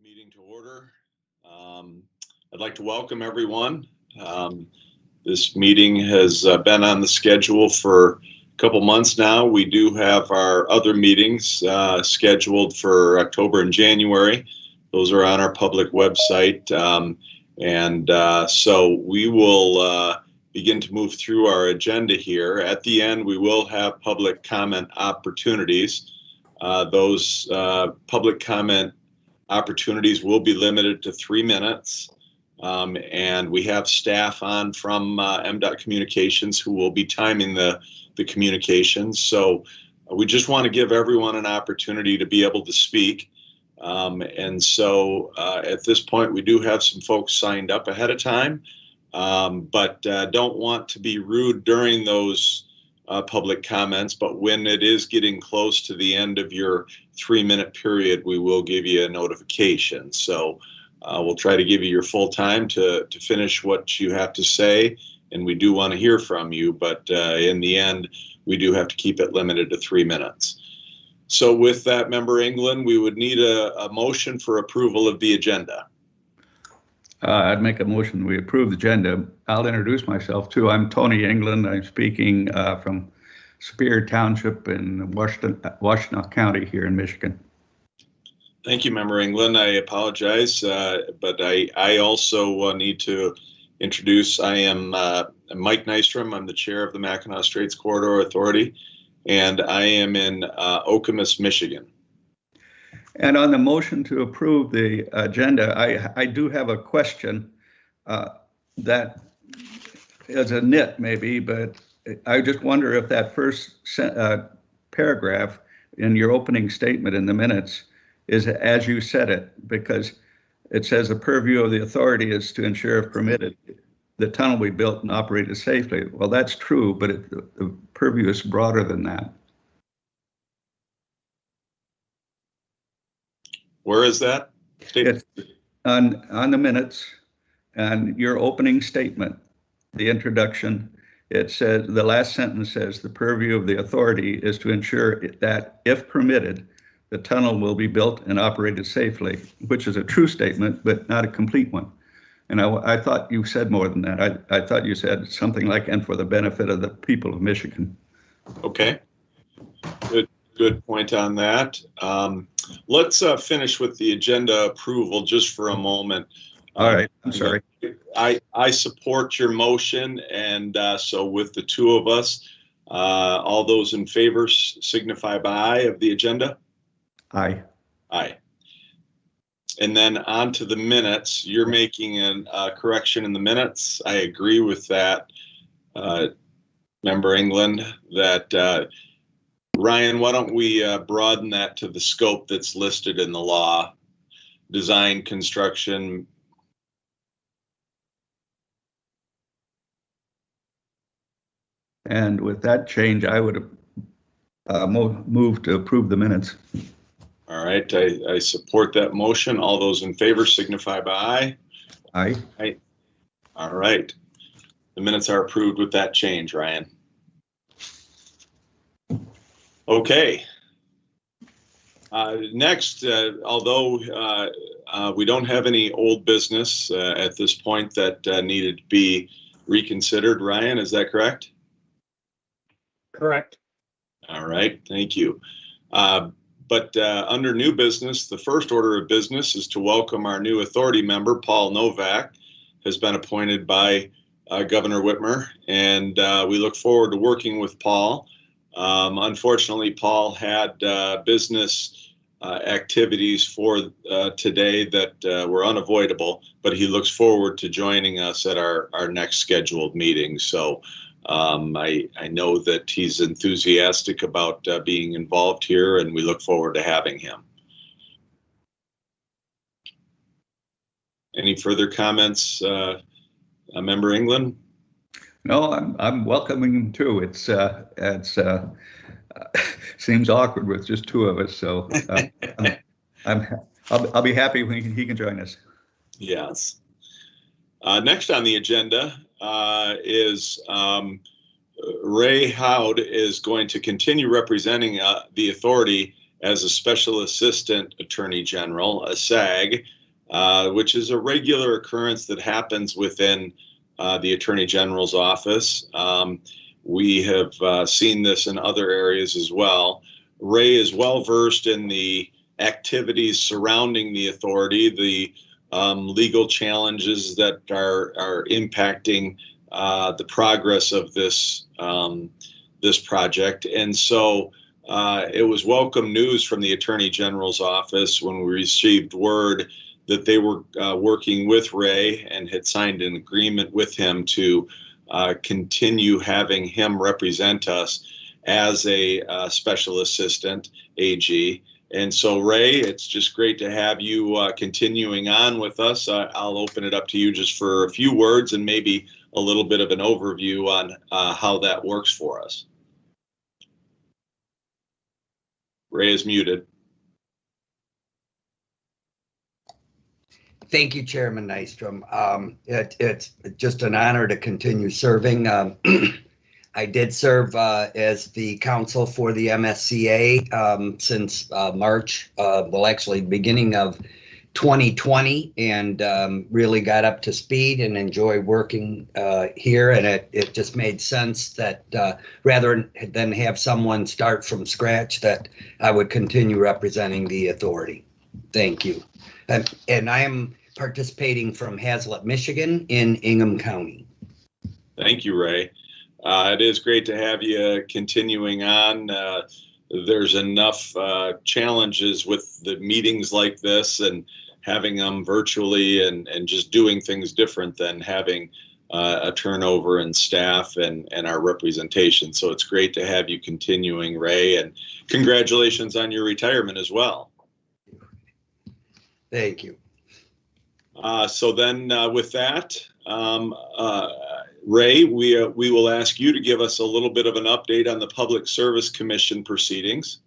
Meeting to order. I'd like to welcome everyone. This meeting has been on the schedule for a couple months now. We do have our other meetings scheduled for October and January. Those are on our public website. So we will begin to move through our agenda here. At the end, we will have public comment opportunities. Those public comment opportunities will be limited to 3 minutes. And we have staff on from MDOT Communications who will be timing the communications. So we just want to give everyone an opportunity to be able to speak. At this point, we do have some folks signed up ahead of time, but don't want to be rude during those public comments. But when it is getting close to the end of your 3-minute period, we will give you a notification. So we'll try to give you your full time to finish what you have to say. And we do want to hear from you, but in the end, we do have to keep it limited to 3 minutes. So with that, Member England, we would need a motion for approval of the agenda. I'd make a motion we approve the agenda. I'll introduce myself too. I'm Tony England. I'm speaking from Superior Township in Washtenaw County here in Michigan. Thank you, Member England. I apologize, but I also need to introduce, I am Mike Nystrom. I'm the chair of the Mackinac Straits Corridor Authority, and I am in Okemos, Michigan. And on the motion to approve the agenda, I do have a question that is a nit maybe, but I just wonder if that first paragraph in your opening statement in the minutes is as you said it, because it says the purview of the authority is to ensure, if permitted, the tunnel be built and operated safely. Well, that's true, but the purview is broader than that. Where is that? It's on the minutes and your opening statement, the introduction. It says, the last sentence says, the purview of the authority is to ensure that, if permitted, the tunnel will be built and operated safely, which is a true statement, but not a complete one. And I thought you said more than that. I thought you said something like, and for the benefit of the people of Michigan. Okay, good point on that. Let's finish with the agenda approval just for a moment. All right, I'm sorry. I support your motion, and so with the two of us, all those in favor signify by aye of the agenda. Aye. Aye. And then on to the minutes. You're making a correction in the minutes. I agree with that, Member England, that Ryan, why don't we broaden that to the scope that's listed in the law? Design, construction. And with that change, I would move to approve the minutes. All right, I support that motion. All those in favor signify by aye. Aye. Aye. All right. The minutes are approved with that change, Ryan. Okay. Next, although we don't have any old business at this point that needed to be reconsidered, Ryan, is that correct? Correct. All right, thank you. But under new business, the first order of business is to welcome our new authority member, Paul Novak, has been appointed by Governor Whitmer, and we look forward to working with Paul. Unfortunately, Paul had business activities for today that were unavoidable, but he looks forward to joining us at our next scheduled meeting. So I know that he's enthusiastic about being involved here, and we look forward to having him. Any further comments, Member England? No, I'm welcoming him too. It's seems awkward with just two of us, so I'll be happy when he can join us. Yes. Next on the agenda is Ray Howd is going to continue representing the authority as a Special Assistant Attorney General, a SAG, which is a regular occurrence that happens within the Attorney General's office. We have seen this in other areas as well. Ray is well versed in the activities surrounding the authority, the legal challenges that are impacting the progress of this this project. And so it was welcome news from the Attorney General's office when we received word that they were working with Ray and had signed an agreement with him to continue having him represent us as a special assistant AG. And so, Ray, it's just great to have you continuing on with us. I'll open it up to you just for a few words and maybe a little bit of an overview on how that works for us. Ray is muted. Thank you, Chairman Nystrom. It's just an honor to continue serving. I did serve as the counsel for the MSCA since March, well, actually beginning of 2020, and really got up to speed and enjoy working here. And it just made sense that rather than have someone start from scratch, that I would continue representing the authority. Thank you. And I am participating from Hazlet, Michigan in Ingham County. Thank you, Ray. It is great to have you continuing on. There's enough challenges with the meetings like this and having them virtually and just doing things different than having a turnover in staff and our representation. So it's great to have you continuing, Ray, and congratulations on your retirement as well. Thank you. So then with that, Ray, we will ask you to give us a little bit of an update on the Public Service Commission proceedings.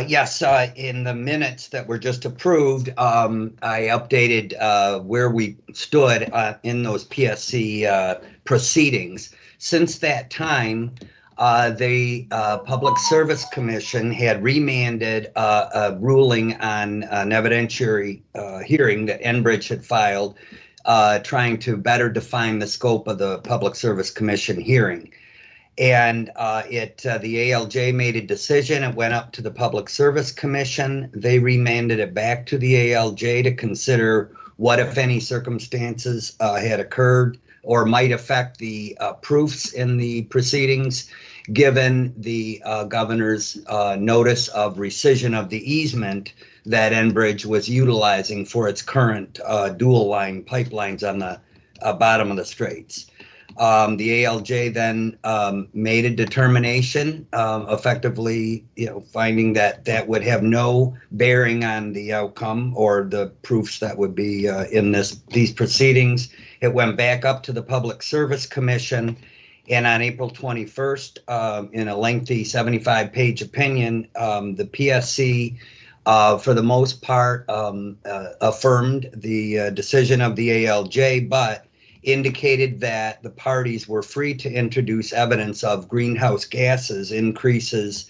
Yes, in the minutes that were just approved, I updated where we stood in those PSC proceedings. Since that time, the Public Service Commission had remanded a ruling on an evidentiary hearing that Enbridge had filed, trying to better define the scope of the Public Service Commission hearing. And the ALJ made a decision. It went up to the Public Service Commission. They remanded it back to the ALJ to consider what, if any, circumstances had occurred or might affect the proofs in the proceedings, given the governor's notice of rescission of the easement that Enbridge was utilizing for its current dual line pipelines on the bottom of the straits. The ALJ then made a determination, effectively, finding that that would have no bearing on the outcome or the proofs that would be in these proceedings. It went back up to the Public Service Commission, and on April 21st, in a lengthy 75-page opinion, the PSC, for the most part, affirmed the decision of the ALJ, but indicated that the parties were free to introduce evidence of greenhouse gases increases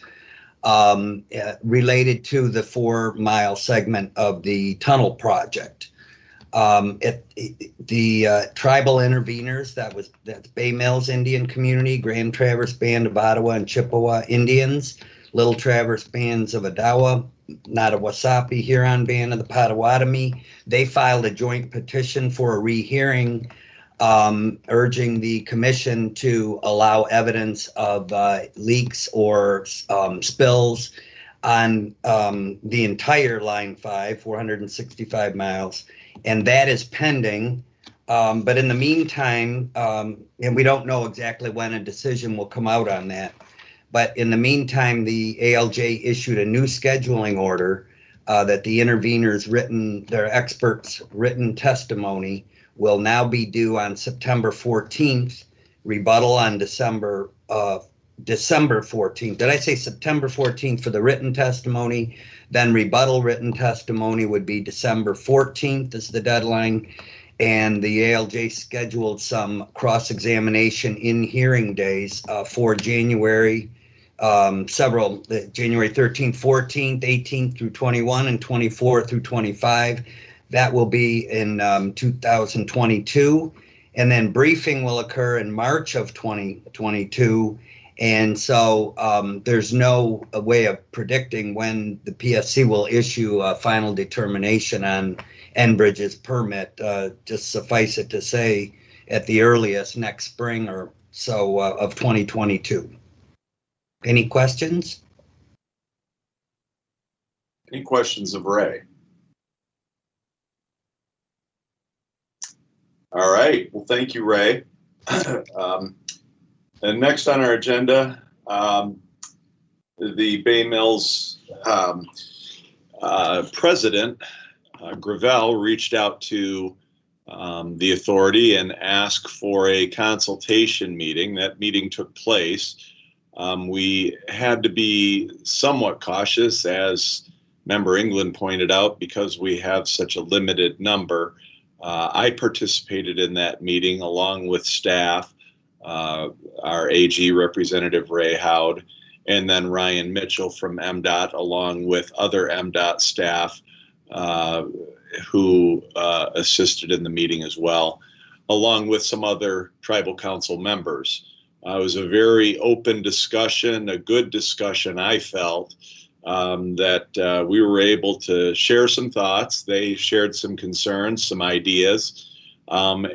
related to the 4-mile segment of the tunnel project. The tribal interveners, that's Bay Mills Indian Community, Grand Traverse Band of Ottawa and Chippewa Indians, Little Traverse Bands of Odawa, Nottawasapi Huron Band of the Potawatomi, they filed a joint petition for a rehearing, urging the commission to allow evidence of leaks or spills on the entire Line 5, 465 miles, and that is pending. But in the meantime, and we don't know exactly when a decision will come out on that, but in the meantime, the ALJ issued a new scheduling order that the interveners their experts' written testimony will now be due on September 14th, rebuttal on December 14th. Did I say September 14th for the written testimony? Then rebuttal written testimony would be December 14th is the deadline. And the ALJ scheduled some cross-examination in hearing days for January several, January 13th, 14th, 18th through 21, and 24 through 25. That will be in 2022. And then briefing will occur in March of 2022. And so there's no way of predicting when the PSC will issue a final determination on Enbridge's permit. Just suffice it to say, at the earliest next spring or so of 2022. Any questions? Any questions of Ray? All right. Well, thank you, Ray. And next on our agenda, the Bay Mills president, Gravel, reached out to the authority and asked for a consultation meeting. That meeting took place. We had to be somewhat cautious, as Member England pointed out, because we have such a limited number. I participated in that meeting along with staff, our AG representative Ray Howd, and then Ryan Mitchell from MDOT, along with other MDOT staff who assisted in the meeting as well, along with some other tribal council members. It was a very open discussion, a good discussion, I felt, that we were able to share some thoughts. They shared some concerns, some ideas, and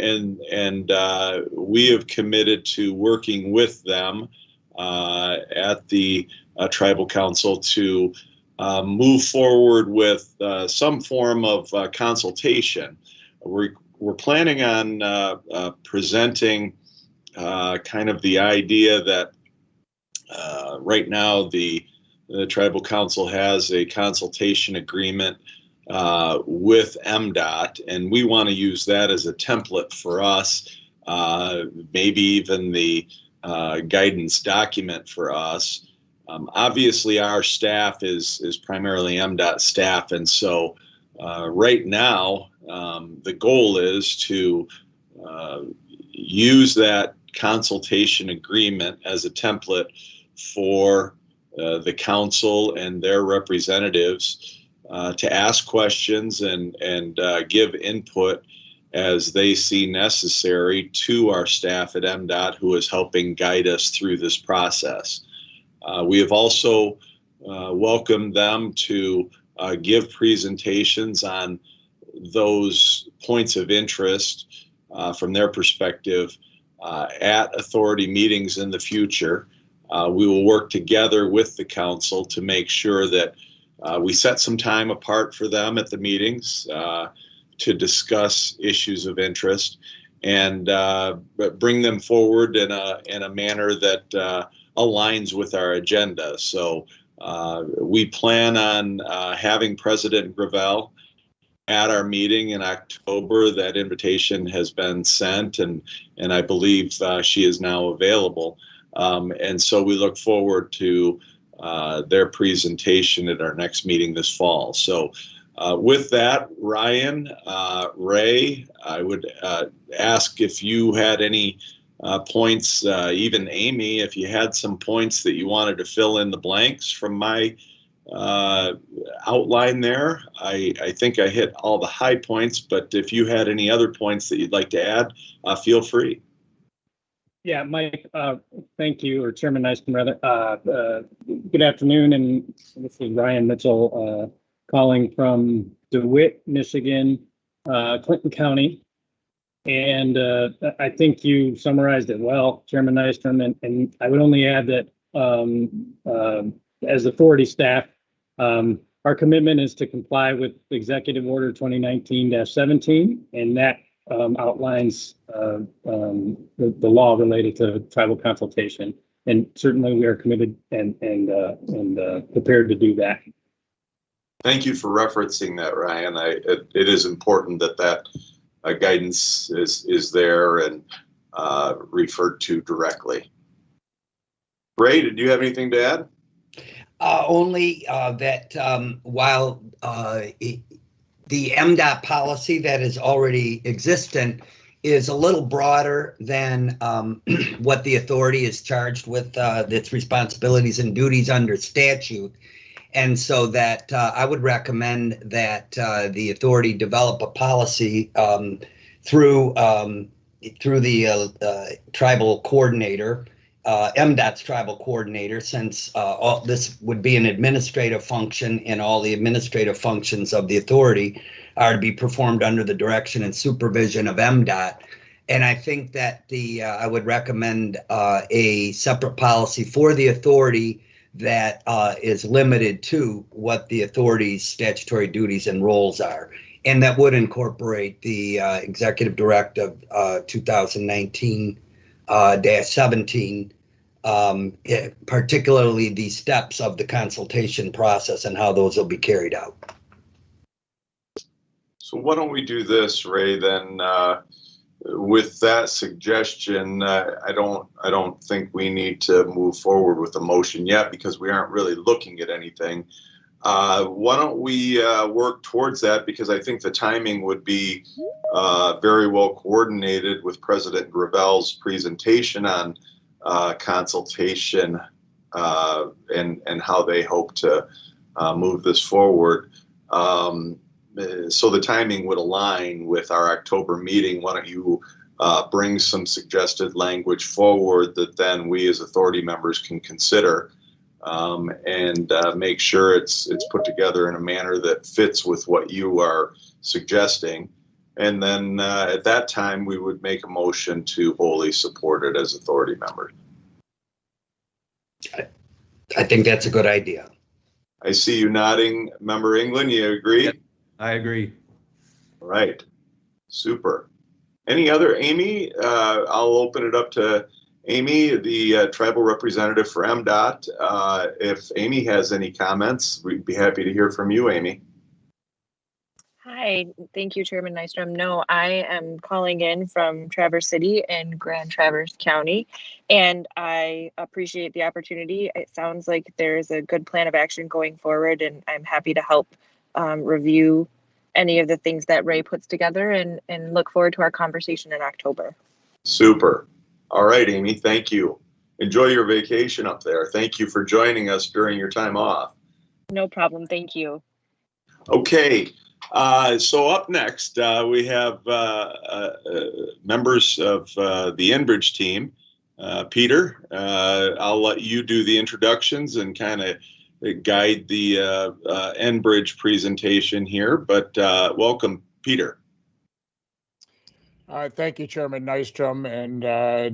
we have committed to working with them at the tribal council to move forward with some form of consultation. We're planning on presenting kind of the idea that right now the tribal council has a consultation agreement with MDOT, and we want to use that as a template for us, maybe even the guidance document for us. Obviously, our staff is primarily MDOT staff, and so right now the goal is to use that consultation agreement as a template for the council and their representatives to ask questions and give input as they see necessary to our staff at MDOT, who is helping guide us through this process. We have also welcomed them to give presentations on those points of interest from their perspective at authority meetings in the future. We will work together with the council to make sure that we set some time apart for them at the meetings to discuss issues of interest and bring them forward in a manner that aligns with our agenda. So we plan on having President Gravel at our meeting in October. That invitation has been sent, and I believe she is now available. And so we look forward to their presentation at our next meeting this fall. So with that, Ryan, Ray, I would ask if you had any points, even Amy, if you had some points that you wanted to fill in the blanks from my outline there. I think I hit all the high points, but if you had any other points that you'd like to add, feel free. Yeah, Mike, thank you, or Chairman Nystrom, rather. Good afternoon, and this is Ryan Mitchell calling from DeWitt, Michigan, Clinton County. And I think you summarized it well, Chairman Nystrom, and I would only add that as authority staff, our commitment is to comply with Executive Order 2019-17, and that outlines the law related to tribal consultation. And certainly we are committed and prepared to do that. Thank you for referencing that, Ryan. It is important that guidance is there and referred to directly. Ray, did you have anything to add? Only that while the MDOT policy that is already existent is a little broader than what the authority is charged with, its responsibilities and duties under statute. And so that I would recommend that the authority develop a policy through the tribal coordinator, MDOT's tribal coordinator, since all this would be an administrative function, and all the administrative functions of the authority are to be performed under the direction and supervision of MDOT. And I think that I would recommend a separate policy for the authority that is limited to what the authority's statutory duties and roles are. And that would incorporate the Executive Directive 2019-17, particularly the steps of the consultation process and how those will be carried out. So why don't we do this, Ray, then with that suggestion, I don't think we need to move forward with the motion yet because we aren't really looking at anything. Why don't we work towards that, because I think the timing would be very well coordinated with President Gravel's presentation on consultation and how they hope to move this forward. So the timing would align with our October meeting. Why don't you bring some suggested language forward that then we as authority members can consider and make sure it's put together in a manner that fits with what you are suggesting. And then at that time, we would make a motion to wholly support it as authority members. I think that's a good idea. I see you nodding, Member England. You agree? Yep. I agree. All right, super. Any other, Amy? I'll open it up to Amy, the tribal representative for MDOT. If Amy has any comments, we'd be happy to hear from you, Amy. Hi, thank you, Chairman Nystrom. No, I am calling in from Traverse City in Grand Traverse County, and I appreciate the opportunity. It sounds like there's a good plan of action going forward, and I'm happy to help review any of the things that Ray puts together and look forward to our conversation in October. Super. All right, Amy, thank you. Enjoy your vacation up there. Thank you for joining us during your time off. No problem. Thank you. Okay. So up next, we have members of the Enbridge team. Peter, I'll let you do the introductions and kind of guide the Enbridge presentation here, but welcome, Peter. Thank you, Chairman Nystrom and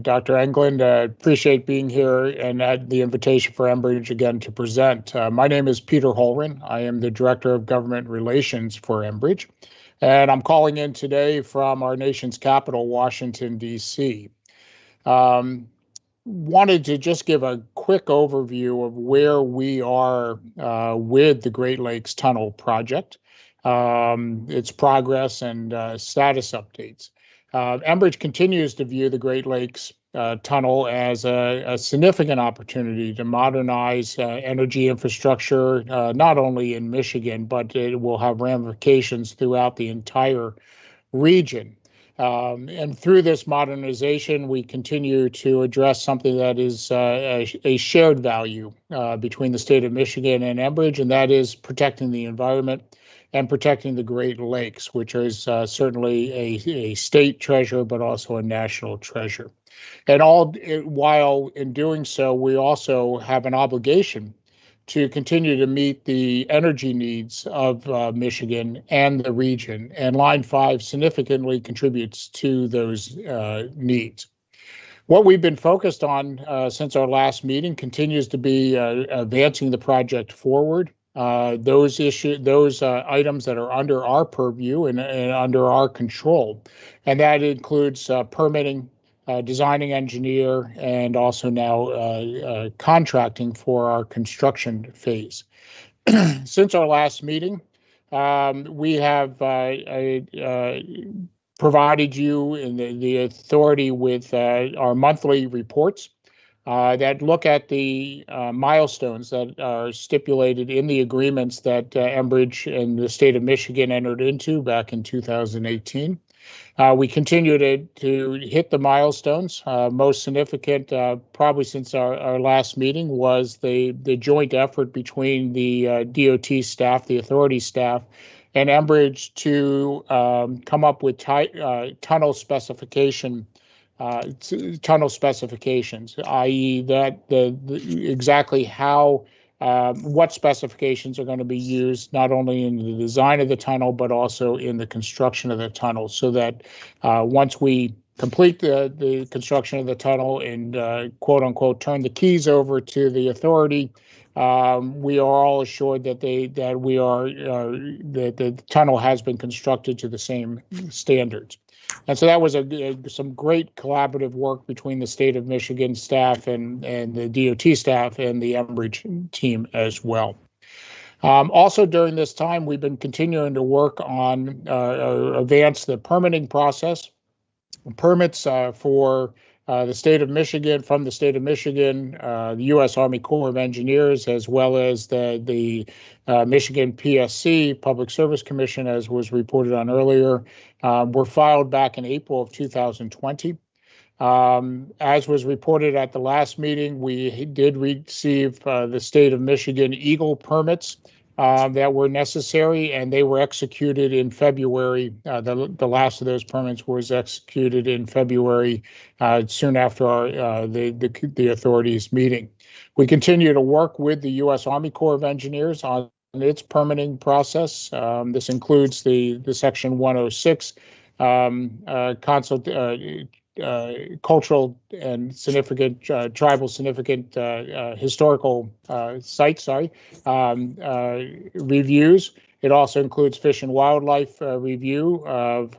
Dr. England. Appreciate being here and the invitation for Enbridge again to present. My name is Peter Holren. I am the Director of Government Relations for Enbridge, and I'm calling in today from our nation's capital, Washington, D.C. Wanted to just give a quick overview of where we are with the Great Lakes Tunnel project, its progress and status updates. Enbridge continues to view the Great Lakes Tunnel as a significant opportunity to modernize energy infrastructure, not only in Michigan, but it will have ramifications throughout the entire region. And through this modernization, we continue to address something that is a shared value between the state of Michigan and Enbridge, and that is protecting the environment and protecting the Great Lakes, which is certainly a state treasure, but also a national treasure. And while in doing so, we also have an obligation to continue to meet the energy needs of Michigan and the region, and Line 5 significantly contributes to those needs. What we've been focused on since our last meeting continues to be advancing the project forward. Those items that are under our purview and under our control, and that includes permitting, designing engineer, and also now contracting for our construction phase. Since our last meeting, we have provided you and the authority with our monthly reports that look at the milestones that are stipulated in the agreements that Enbridge and the state of Michigan entered into back in 2018. We continue to hit the milestones. Most significant, probably since our last meeting, was the joint effort between the DOT staff, the authority staff, and Enbridge to come up with tunnel specifications, i.e., that exactly how. What specifications are going to be used not only in the design of the tunnel, but also in the construction of the tunnel, so that once we complete the construction of the tunnel and quote unquote turn the keys over to the authority, we are all assured that that the tunnel has been constructed to the same standards. And so that was some great collaborative work between the state of Michigan staff and the DOT staff and the Enbridge team as well. Also during this time, we've been continuing to work on advance the permitting process. Permits for the state of Michigan, from the state of Michigan, the U.S. Army Corps of Engineers, as well as the Michigan PSC, Public Service Commission, as was reported on earlier, were filed back in April of 2020. As was reported at the last meeting, we did receive the state of Michigan Eagle permits that were necessary, and they were executed in February. The last of those permits was executed in February, soon after the authorities meeting. We continue to work with the U.S. Army Corps of Engineers on its permitting process. This includes the Section 106 cultural and significant, tribal significant historical sites, reviews. It also includes fish and wildlife review of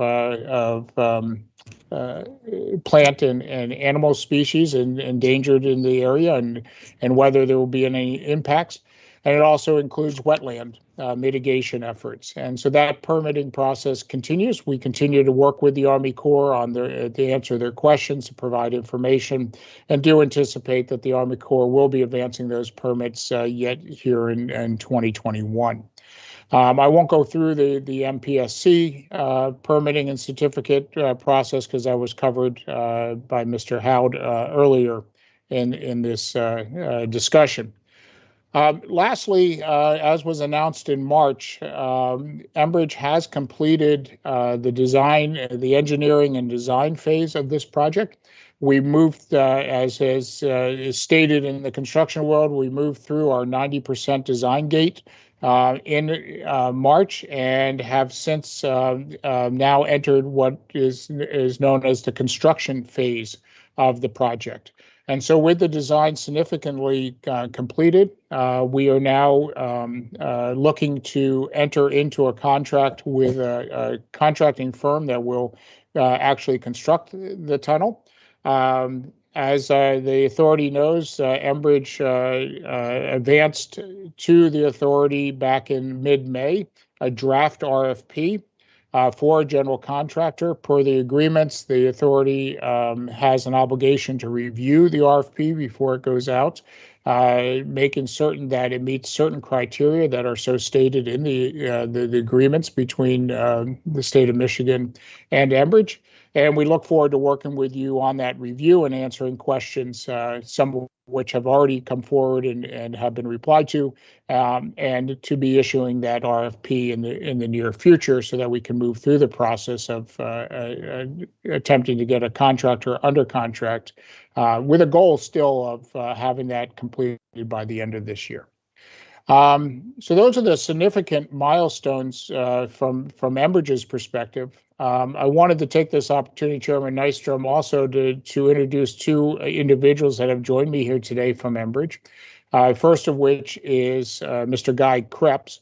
plant and animal species endangered in the area, and whether there will be any impacts. And it also includes wetland mitigation efforts. And so that permitting process continues. We continue to work with the Army Corps on to answer their questions, to provide information, and do anticipate that the Army Corps will be advancing those permits yet here in 2021. I won't go through the MPSC permitting and certificate process, because that was covered by Mr. Howd earlier in this discussion. Lastly, as was announced in March, Enbridge has completed the engineering and design phase of this project. We moved, as is stated in the construction world, we moved through our 90% design gate in March, and have since now entered what is known as the construction phase of the project. And so with the design significantly completed, we are now looking to enter into a contract with a contracting firm that will actually construct the tunnel. As the authority knows, Enbridge advanced to the authority back in mid-May a draft RFP for a general contractor. Per the agreements, the authority has an obligation to review the RFP before it goes out, making certain that it meets certain criteria that are so stated in the agreements between the state of Michigan and Enbridge. And we look forward to working with you on that review and answering questions, some of which have already come forward and have been replied to, and to be issuing that RFP in the near future, so that we can move through the process of attempting to get a contractor under contract, with a goal still of having that completed by the end of this year. So those are the significant milestones from Enbridge's perspective. I wanted to take this opportunity, Chairman Nystrom, also to introduce two individuals that have joined me here today from Enbridge. First of which is Mr. Guy Krebs.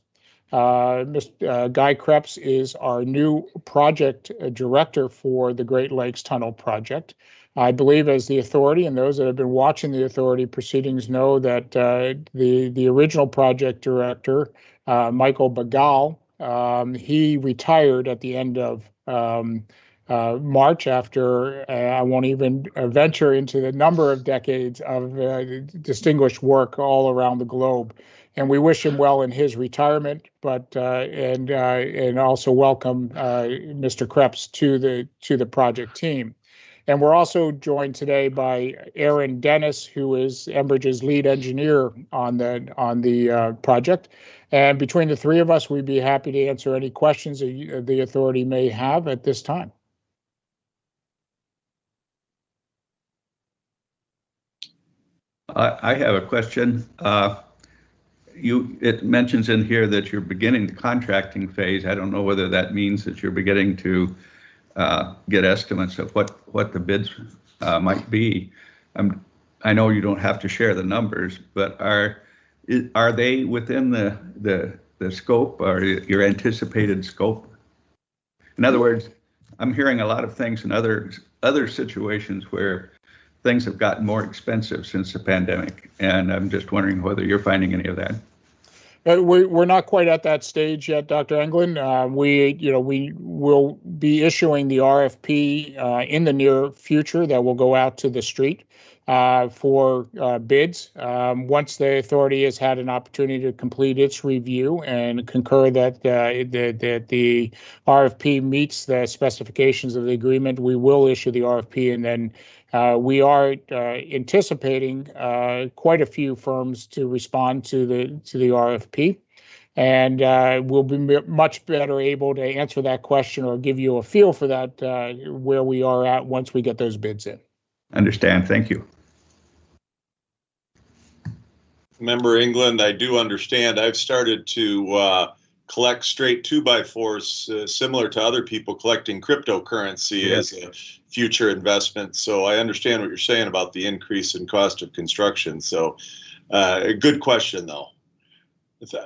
Mr. Guy Krebs is our new project director for the Great Lakes Tunnel Project. I believe, as the authority, and those that have been watching the authority proceedings know, that the original project director, Michael Bagal, he retired at the end of March after I won't even venture into the number of decades of distinguished work all around the globe. And we wish him well in his retirement, but and also welcome Mr. Krebs to the project team. And we're also joined today by Aaron Dennis, who is Enbridge's lead engineer on the project. And between the three of us, we'd be happy to answer any questions the authority may have at this time. I have a question. It mentions in here that you're beginning the contracting phase. I don't know whether that means that you're beginning to get estimates of what the bids might be. I know you don't have to share the numbers, but are they within the scope or your anticipated scope? In other words, I'm hearing a lot of things in other situations where things have gotten more expensive since the pandemic, and I'm just wondering whether you're finding any of that. We're not quite at that stage yet, Dr. Englund. We will be issuing the RFP in the near future that will go out to the street for bids. Once the authority has had an opportunity to complete its review and concur that the RFP meets the specifications of the agreement, we will issue the RFP, and then we are anticipating quite a few firms to respond to the RFP, and we'll be much better able to answer that question or give you a feel for that where we are at once we get those bids in. Understand. Thank you. Member England, I do understand. I've started to collect straight 2x4s, similar to other people collecting cryptocurrency as a future investment. So I understand what you're saying about the increase in cost of construction. So a good question, though.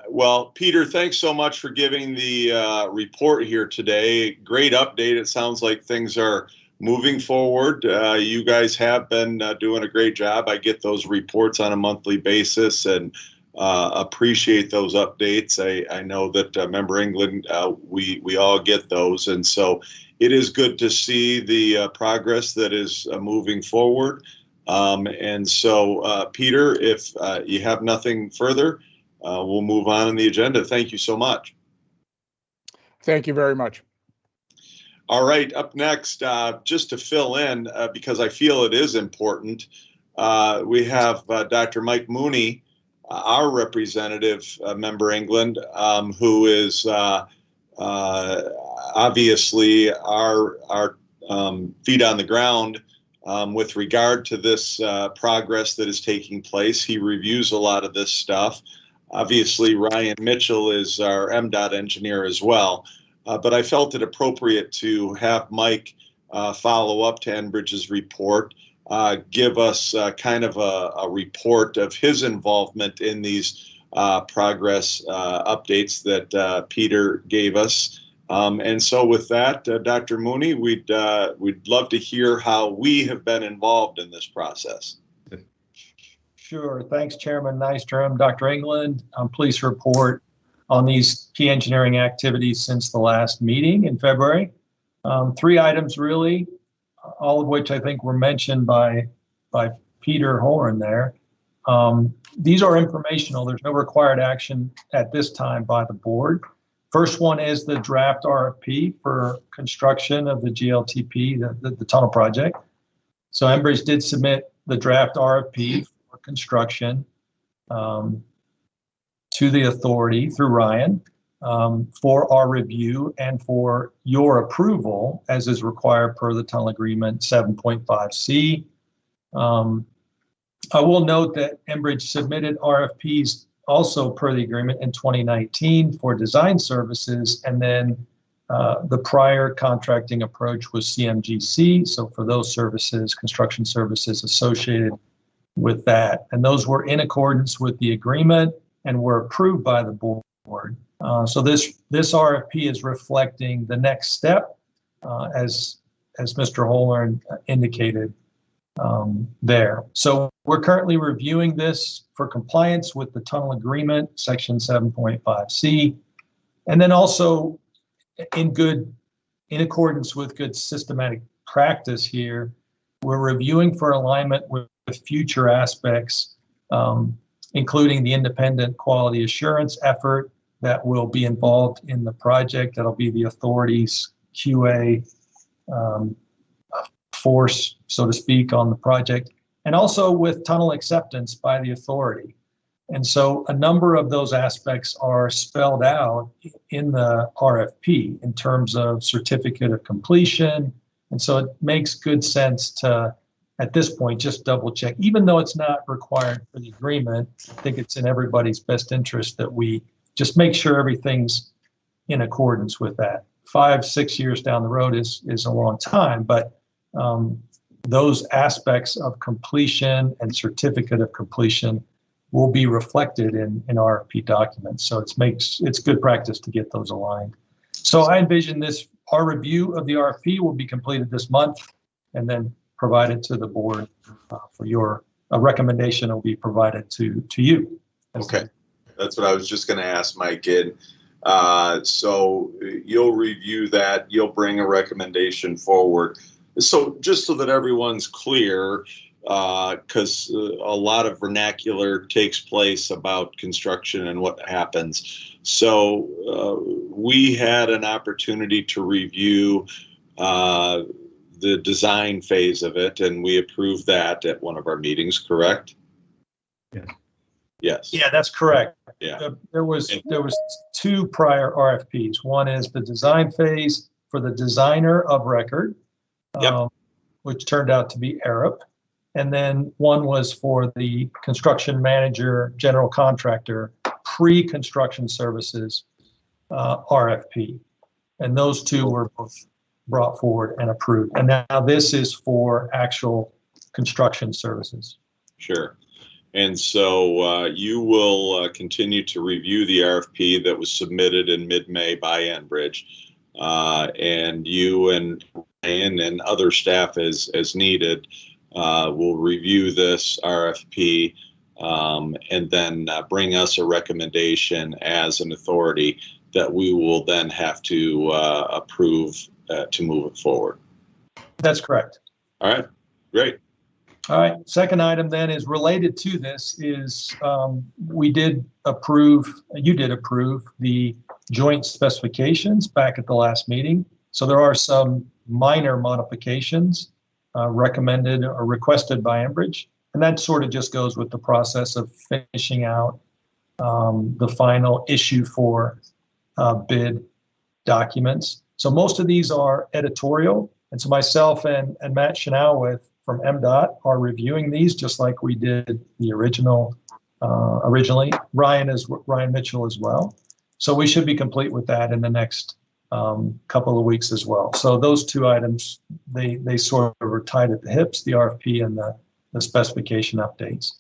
Well, Peter, thanks so much for giving the report here today. Great update. It sounds like things are moving forward. You guys have been doing a great job. I get those reports on a monthly basis and appreciate those updates. I know that Member England, we all get those, and so it is good to see the progress that is moving forward. And so, Peter, if you have nothing further, we'll move on in the agenda. Thank you so much. Thank you very much. All right, up next, just to fill in, because I feel it is important, we have Dr. Mike Mooney, our representative, Member England, who is obviously our feet on the ground with regard to this progress that is taking place. He reviews a lot of this stuff. Obviously, Ryan Mitchell is our MDOT engineer as well. But I felt it appropriate to have Mike follow up to Enbridge's report, give us kind of a report of his involvement in these progress updates that Peter gave us. And so with that, Dr. Mooney, we'd love to hear how we have been involved in this process. Sure. Thanks, Chairman Nystrom. Dr. England, I'm pleased to report on these key engineering activities since the last meeting in February. 3 items really, all of which I think were mentioned by Peter Horan there. These are informational. There's no required action at this time by the board. First one is the draft RFP for construction of the GLTP, the tunnel project. So Enbridge did submit the draft RFP for construction to the authority through Ryan for our review and for your approval as is required per the tunnel agreement 7.5C. I will note that Enbridge submitted RFPs also per the agreement in 2019 for design services, and then the prior contracting approach was CMGC. So for those services, construction services associated with that, and those were in accordance with the agreement and were approved by the board. So this RFP is reflecting the next step, as Mr. Horan indicated there. So we're currently reviewing this for compliance with the tunnel agreement, section 7.5C, and then also in good in accordance with good systematic practice here, we're reviewing for alignment with future aspects, including the independent quality assurance effort that will be involved in the project. That'll be the authority's QA force, so to speak, on the project, and also with tunnel acceptance by the authority. And so a number of those aspects are spelled out in the RFP in terms of certificate of completion. And so it makes good sense to, at this point, just double check, even though it's not required for the agreement. I think it's in everybody's best interest that we just make sure everything's in accordance with that. 5-6 years down the road is a long time, but those aspects of completion and certificate of completion will be reflected in RFP documents. So it's good practice to get those aligned. So I envision our review of the RFP will be completed this month and then provided to the board for a recommendation will be provided to you. Okay, that's what I was just going to ask, Mike. So you'll review that, you'll bring a recommendation forward. So just so that everyone's clear, because a lot of vernacular takes place about construction and what happens. So we had an opportunity to review the design phase of it, and we approved that at one of our meetings, correct? Yes. Yes. Yeah, that's correct. Yeah. There was 2 prior RFPs. One is the design phase for the designer of record, which turned out to be Arup. And then one was for the construction manager, general contractor, pre-construction services RFP. And those 2 were both brought forward and approved. And now this is for actual construction services. Sure. And so you will continue to review the RFP that was submitted in mid-May by Enbridge. And you and Ryan and other staff as needed will review this RFP and then bring us a recommendation as an authority that we will then have to approve to move it forward. That's correct. All right, great. All right, second item then is related to this is you did approve the joint specifications back at the last meeting. So there are some minor modifications recommended or requested by Enbridge. And that sort of just goes with the process of finishing out the final issue for bid documents. So most of these are editorial. And so myself and Matt Chenoweth from MDOT are reviewing these just like we did the originally. Ryan Mitchell as well. So we should be complete with that in the next couple of weeks as well. So those 2 items, they sort of are tied at the hips, the RFP and the specification updates.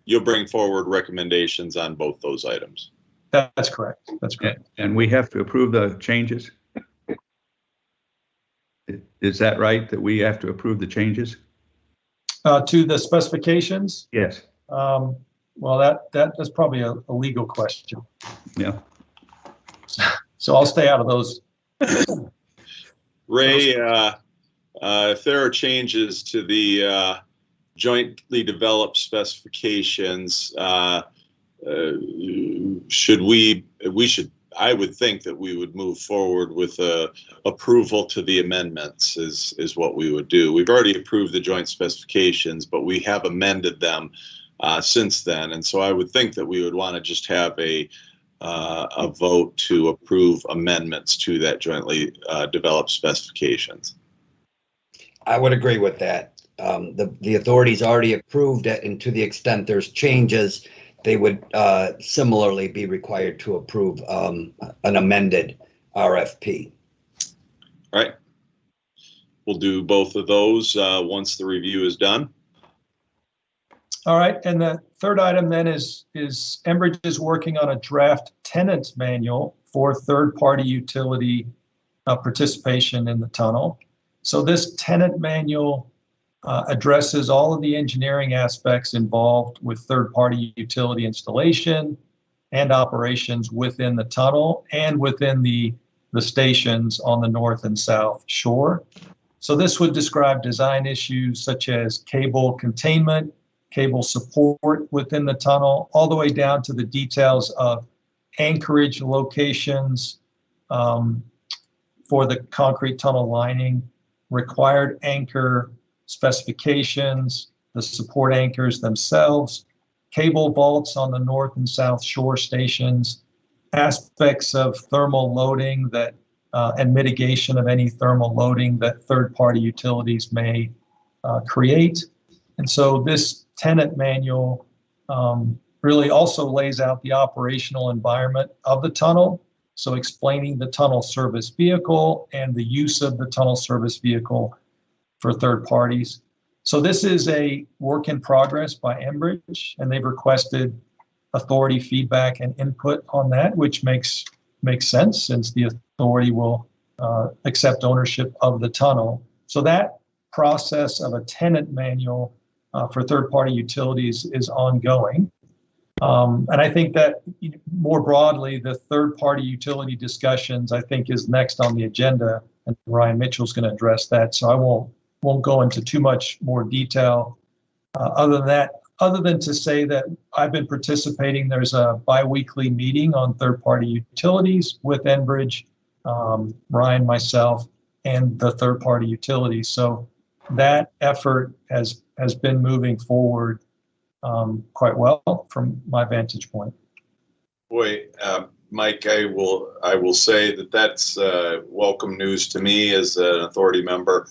You'll bring forward recommendations on both those items. That's correct. That's correct. And we have to approve the changes? Is that right, that we have to approve the changes? To the specifications? Yes. Well, that's probably a legal question. Yeah. So I'll stay out of those. Ray, if there are changes to the jointly developed specifications, I would think that we would move forward with approval to the amendments is what we would do. We've already approved the joint specifications, but we have amended them since then. And so I would think that we would want to just have a vote to approve amendments to that jointly developed specifications. I would agree with that. The authorities already approved it, and to the extent there's changes, they would similarly be required to approve an amended RFP. All right. We'll do both of those once the review is done. All right, and the third item then is Enbridge is working on a draft tenant manual for third-party utility participation in the tunnel. So this tenant manual addresses all of the engineering aspects involved with third-party utility installation and operations within the tunnel and within the the stations on the north and south shore. So this would describe design issues such as cable containment, cable support within the tunnel, all the way down to the details of anchorage locations for the concrete tunnel lining, required anchor specifications, the support anchors themselves, cable vaults on the north and south shore stations, aspects of thermal loading that and mitigation of any thermal loading that third-party utilities may create. And so this tenant manual really also lays out the operational environment of the tunnel, so explaining the tunnel service vehicle and the use of the tunnel service vehicle for third parties. So this is a work in progress by Enbridge, and they've requested authority feedback and input on that, which makes sense since the authority will accept ownership of the tunnel. So that process of a tenant manual for third-party utilities is ongoing. And I think that more broadly, the third-party utility discussions, I think, is next on the agenda, and Ryan Mitchell's going to address that. So I won't go into too much more detail other than to say that I've been participating. There's a bi-weekly meeting on third-party utilities with Enbridge, Ryan, myself, and the third-party utilities. So that effort has been moving forward quite well from my vantage point. Boy, Mike, I will say that that's welcome news to me as an authority member.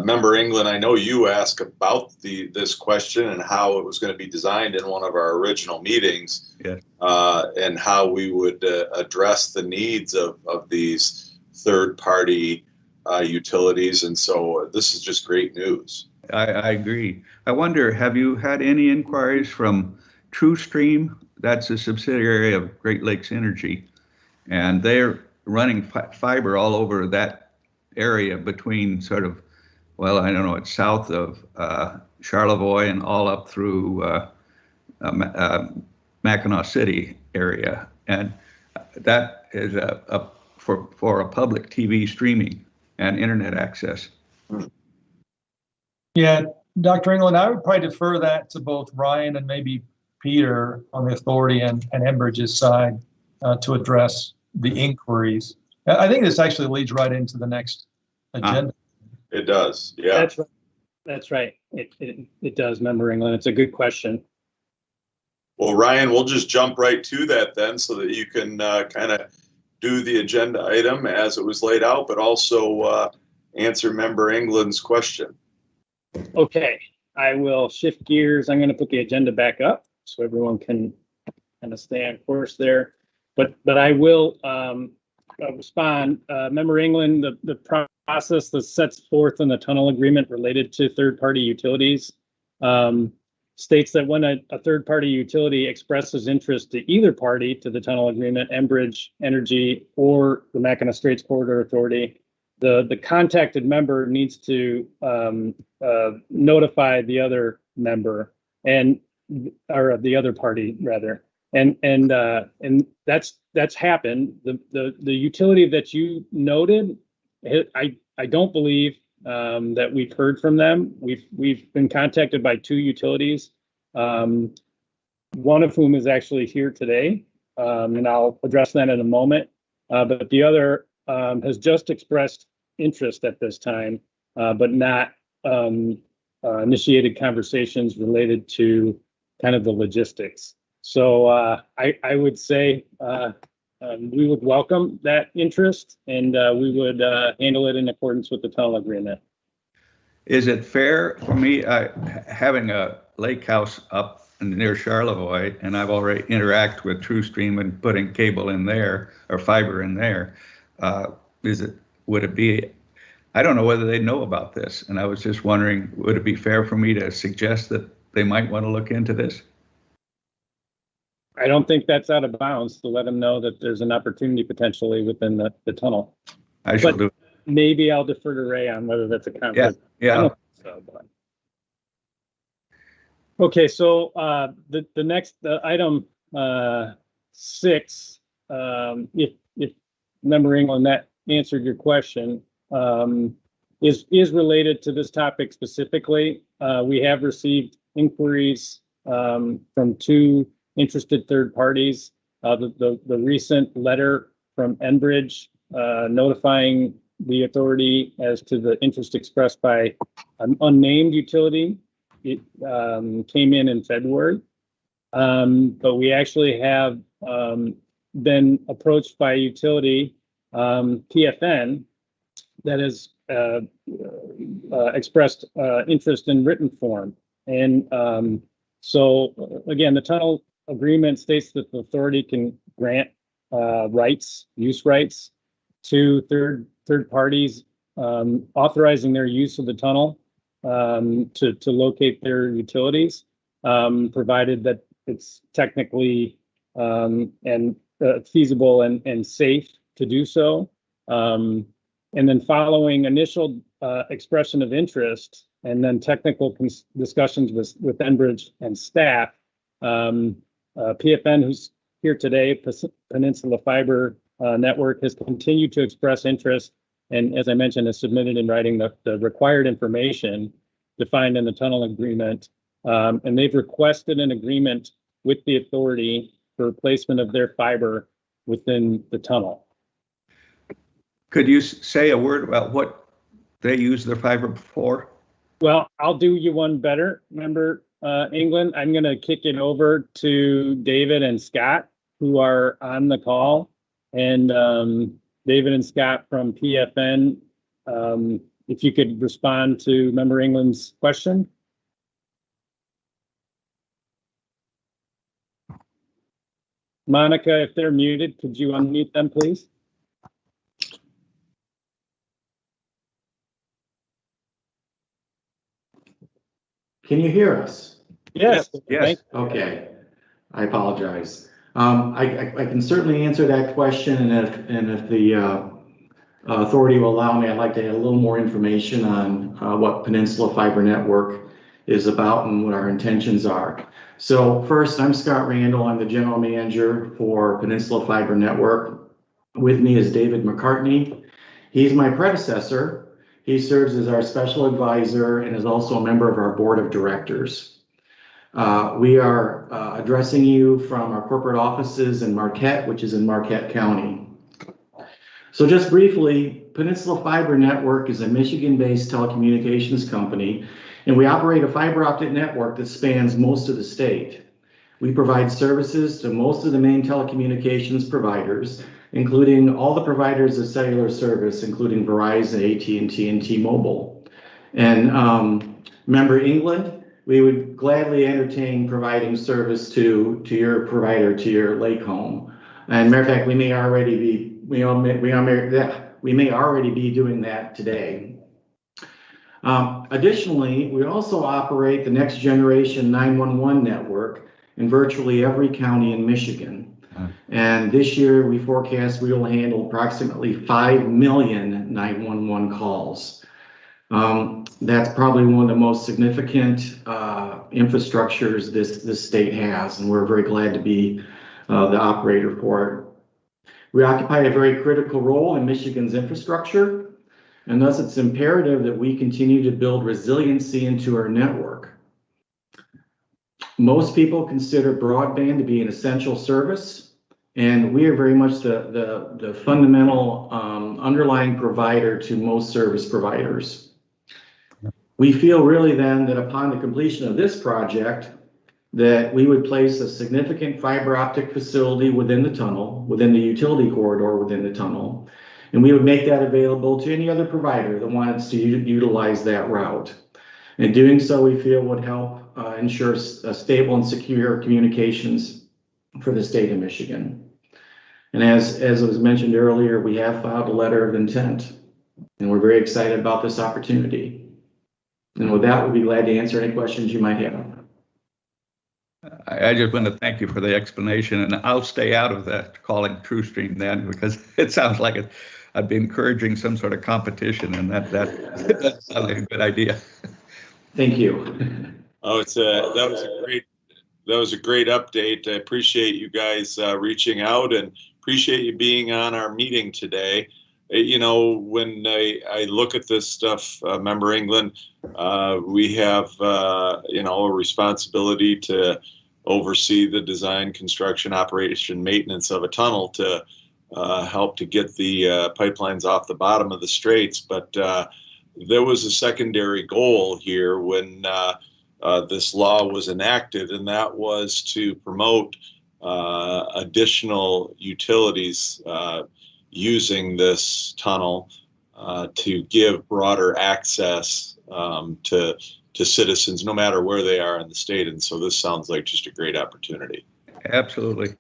Member England, I know you asked about this question and how it was going to be designed in one of our original meetings, yes. And how we would address the needs of these third-party utilities. And so this is just great news. I agree. I wonder, have you had any inquiries from TrueStream? That's a subsidiary of Great Lakes Energy, and they're running fiber all over that area between sort of, well, I don't know, it's south of Charlevoix and all up through Mackinac City area. And that is for a public TV streaming and internet access. Yeah, Dr. England, I would probably defer that to both Ryan and maybe Peter on the authority and Enbridge's side to address the inquiries. I think this actually leads right into the next agenda. It does, yeah. That's right. That's right. It does, Member England. It's a good question. Well, Ryan, we'll just jump right to that then so that you can kind of do the agenda item as it was laid out, but also answer Member England's question. Okay, I will shift gears. I'm going to put the agenda back up so everyone can kind of stay on course there. But I will respond. Member England, the process that sets forth in the tunnel agreement related to third-party utilities states that when a third-party utility expresses interest to either party to the tunnel agreement, Enbridge Energy or the Mackinac Straits Corridor Authority, the contacted member needs to notify the other member or the other party rather, and that's happened. The utility that you noted, I don't believe that we've heard from them. We've been contacted by two utilities, one of whom is actually here today, and I'll address that in a moment. But the other has just expressed interest at this time, but not initiated conversations related to kind of the logistics. So I would say we would welcome that interest, and we would handle it in accordance with the tunnel agreement. Is it fair for me, having a lake house up near Charlevoix, and I've already interacted with TrueStream and putting cable in there or fiber in there, would it be, I don't know whether they know about this, and I was just wondering, would it be fair for me to suggest that they might want to look into this? I don't think that's out of bounds to let them know that there's an opportunity potentially within the tunnel. I shall do it. Maybe I'll defer to Ray on whether that's a conflict. Yeah. I don't think so, but. Okay, so the next item 6, if Member England, that answered your question, is related to this topic specifically. We have received inquiries from 2 interested third parties. The recent letter from Enbridge notifying the authority as to the interest expressed by an unnamed utility, it came in February. But we actually have been approached by a utility, PFN, that has expressed interest in written form. And so again, the tunnel agreement states that the authority can grant use rights to third parties, authorizing their use of the tunnel to locate their utilities, provided that it's technically and feasible and safe to do so. And then following initial expression of interest and then technical discussions with Enbridge and staff, PFN, who's here today, Peninsula Fiber Network, has continued to express interest, and as I mentioned, has submitted in writing the required information defined in the tunnel agreement, and they've requested an agreement with the authority for placement of their fiber within the tunnel. Could you say a word about what they use their fiber for? Well, I'll do you one better, Member England. I'm going to kick it over to David and Scott, who are on the call. And David and Scott from PFN, if you could respond to Member England's question. Monica, if they're muted, could you unmute them, please? Can you hear us? Yes. Yes. Okay. I apologize. I can certainly answer that question, and if the authority will allow me, I'd like to add a little more information on what Peninsula Fiber Network is about and what our intentions are. So first, I'm Scott Randall. I'm the general manager for Peninsula Fiber Network. With me is David McCartney. He's my predecessor. He serves as our special advisor and is also a member of our board of directors. We are addressing you from our corporate offices in Marquette, which is in Marquette County. So just briefly, Peninsula Fiber Network is a Michigan-based telecommunications company, and we operate a fiber optic network that spans most of the state. We provide services to most of the main telecommunications providers, including all the providers of cellular service, including Verizon, AT&T, and T-Mobile. And Member England, we would gladly entertain providing service to your provider, to your lake home. And matter of fact, we may already be doing that today. Additionally, we also operate the next generation 911 network in virtually every county in Michigan. And this year we forecast we will handle approximately 5 million 911 calls. That's probably one of the most significant infrastructures this state has, and we're very glad to be the operator for it. We occupy a very critical role in Michigan's infrastructure, and thus it's imperative that we continue to build resiliency into our network. Most people consider broadband to be an essential service, and we are very much the fundamental underlying provider to most service providers. We feel really then that upon the completion of this project, that we would place a significant fiber optic facility within the tunnel, within the utility corridor within the tunnel, and we would make that available to any other provider that wants to utilize that route. In doing so, we feel would help ensure stable and secure communications for the state of Michigan. And as was mentioned earlier, we have filed a letter of intent, and we're very excited about this opportunity. And with that, we'll be glad to answer any questions you might have. I just want to thank you for the explanation, and I'll stay out of that calling TrueStream then, because it sounds like I'd be encouraging some sort of competition, and that sounds like a good idea. Thank you. Oh, that was a great update. I appreciate you guys reaching out and appreciate you being on our meeting today. You know, when I look at this stuff, Member England, we have, you know, a responsibility to oversee the design, construction, operation, maintenance of a tunnel to help to get the pipelines off the bottom of the straits. But there was a secondary goal here when this law was enacted, and that was to promote additional utilities using this tunnel to give broader access to citizens, no matter where they are in the state. And so this sounds like just a great opportunity. Absolutely.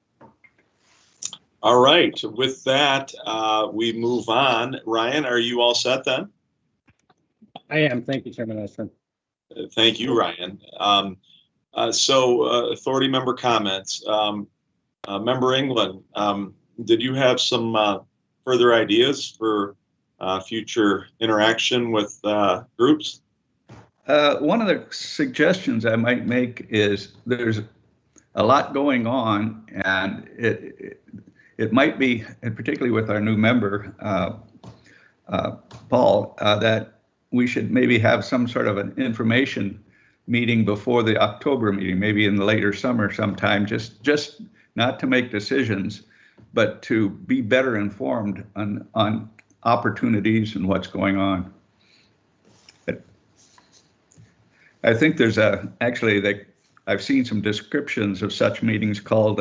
All right. With that, we move on. Ryan, are you all set then? I am. Thank you, Chairman Nystrom. Thank you, Ryan. So authority member comments. Member England, did you have some further ideas for future interaction with groups? One of the suggestions I might make is there's a lot going on, and it might be, and particularly with our new member, Paul, that we should maybe have some sort of an information meeting before the October meeting, maybe in the later summer sometime, just not to make decisions, but to be better informed on opportunities and what's going on. I think there's actually I've seen some descriptions of such meetings called,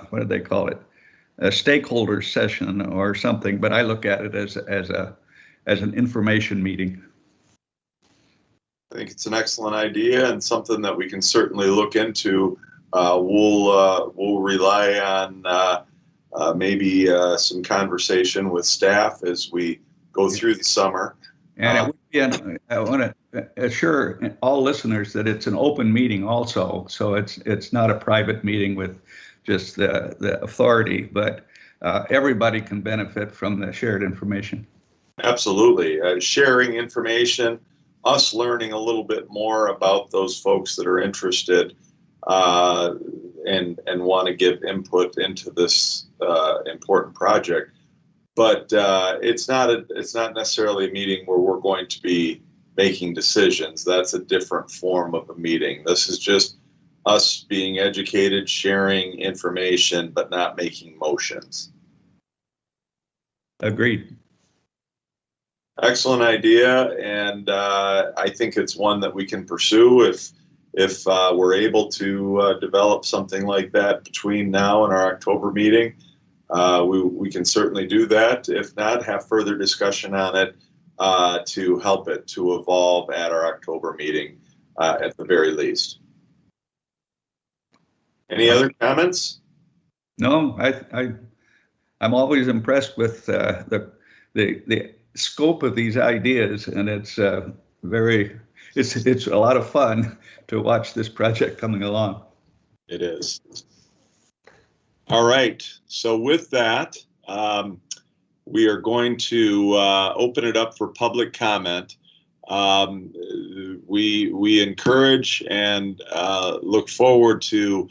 what do they call it? A stakeholder session or something, but I look at it as an information meeting. I think it's an excellent idea and something that we can certainly look into. We'll rely on maybe some conversation with staff as we go through the summer. And it would be I want to assure all listeners that it's an open meeting also, so it's not a private meeting with just the authority, but everybody can benefit from the shared information. Absolutely. Sharing information, us learning a little bit more about those folks that are interested and want to give input into this important project. But it's not necessarily a meeting where we're going to be making decisions. That's a different form of a meeting. This is just us being educated, sharing information, but not making motions. Agreed. Excellent idea, and I think it's one that we can pursue if we're able to develop something like that between now and our October meeting. We can certainly do that. If not, have further discussion on it to help it to evolve at our October meeting at the very least. Any other comments? No, I'm always impressed with the scope of these ideas, and it's a lot of fun to watch this project coming along. It is. All right. So with that, we are going to open it up for public comment. We encourage and look forward to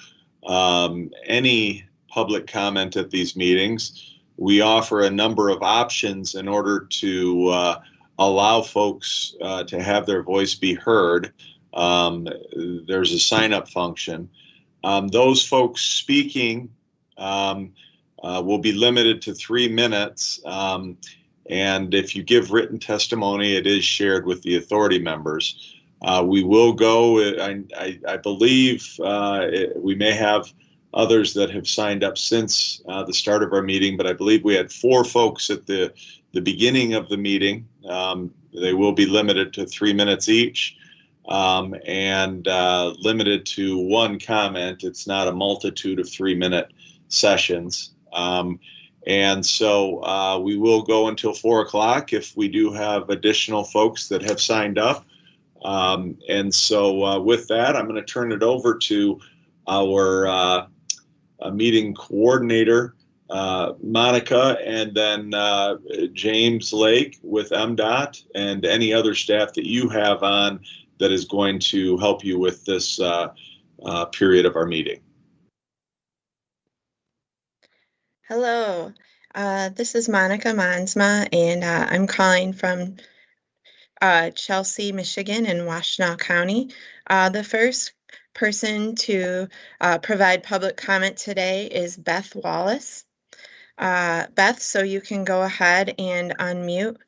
any public comment at these meetings. We offer a number of options in order to allow folks to have their voice be heard. There's a sign-up function. Those folks speaking will be limited to 3 minutes. And if you give written testimony, it is shared with the authority members. We will go, I believe we may have others that have signed up since the start of our meeting, but I believe we had 4 folks at the beginning of the meeting. They will be limited to 3 minutes each and limited to 1 comment. It's not a multitude of 3-minute sessions. And so we will go until 4 o'clock if we do have additional folks that have signed up. And so with that, I'm going to turn it over to our meeting coordinator, Monica, and then James Lake with MDOT, and any other staff that you have on that is going to help you with this period of our meeting. Hello, this is Monica Mansma, and I'm calling from Chelsea, Michigan, in Washtenaw County. The first person to provide public comment today is Beth Wallace. Beth, so you can go ahead and unmute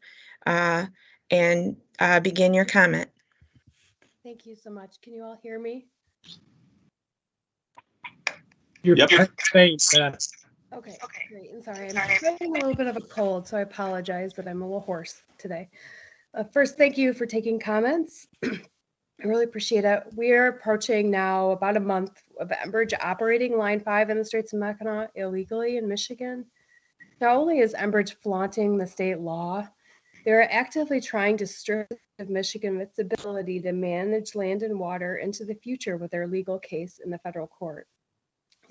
and begin your comment. Thank you so much. Can you all hear me? You're Yep. faint, Beth. Okay, great. And sorry, I'm having a little bit of a cold, so I apologize that I'm a little hoarse today. First, thank you for taking comments. I really appreciate it. We're approaching now about a month of Enbridge operating Line 5 in the Straits of Mackinac illegally in Michigan. Not only is Enbridge flaunting the state law, they're actively trying to strip Michigan of its ability to manage land and water into the future with their legal case in the federal court.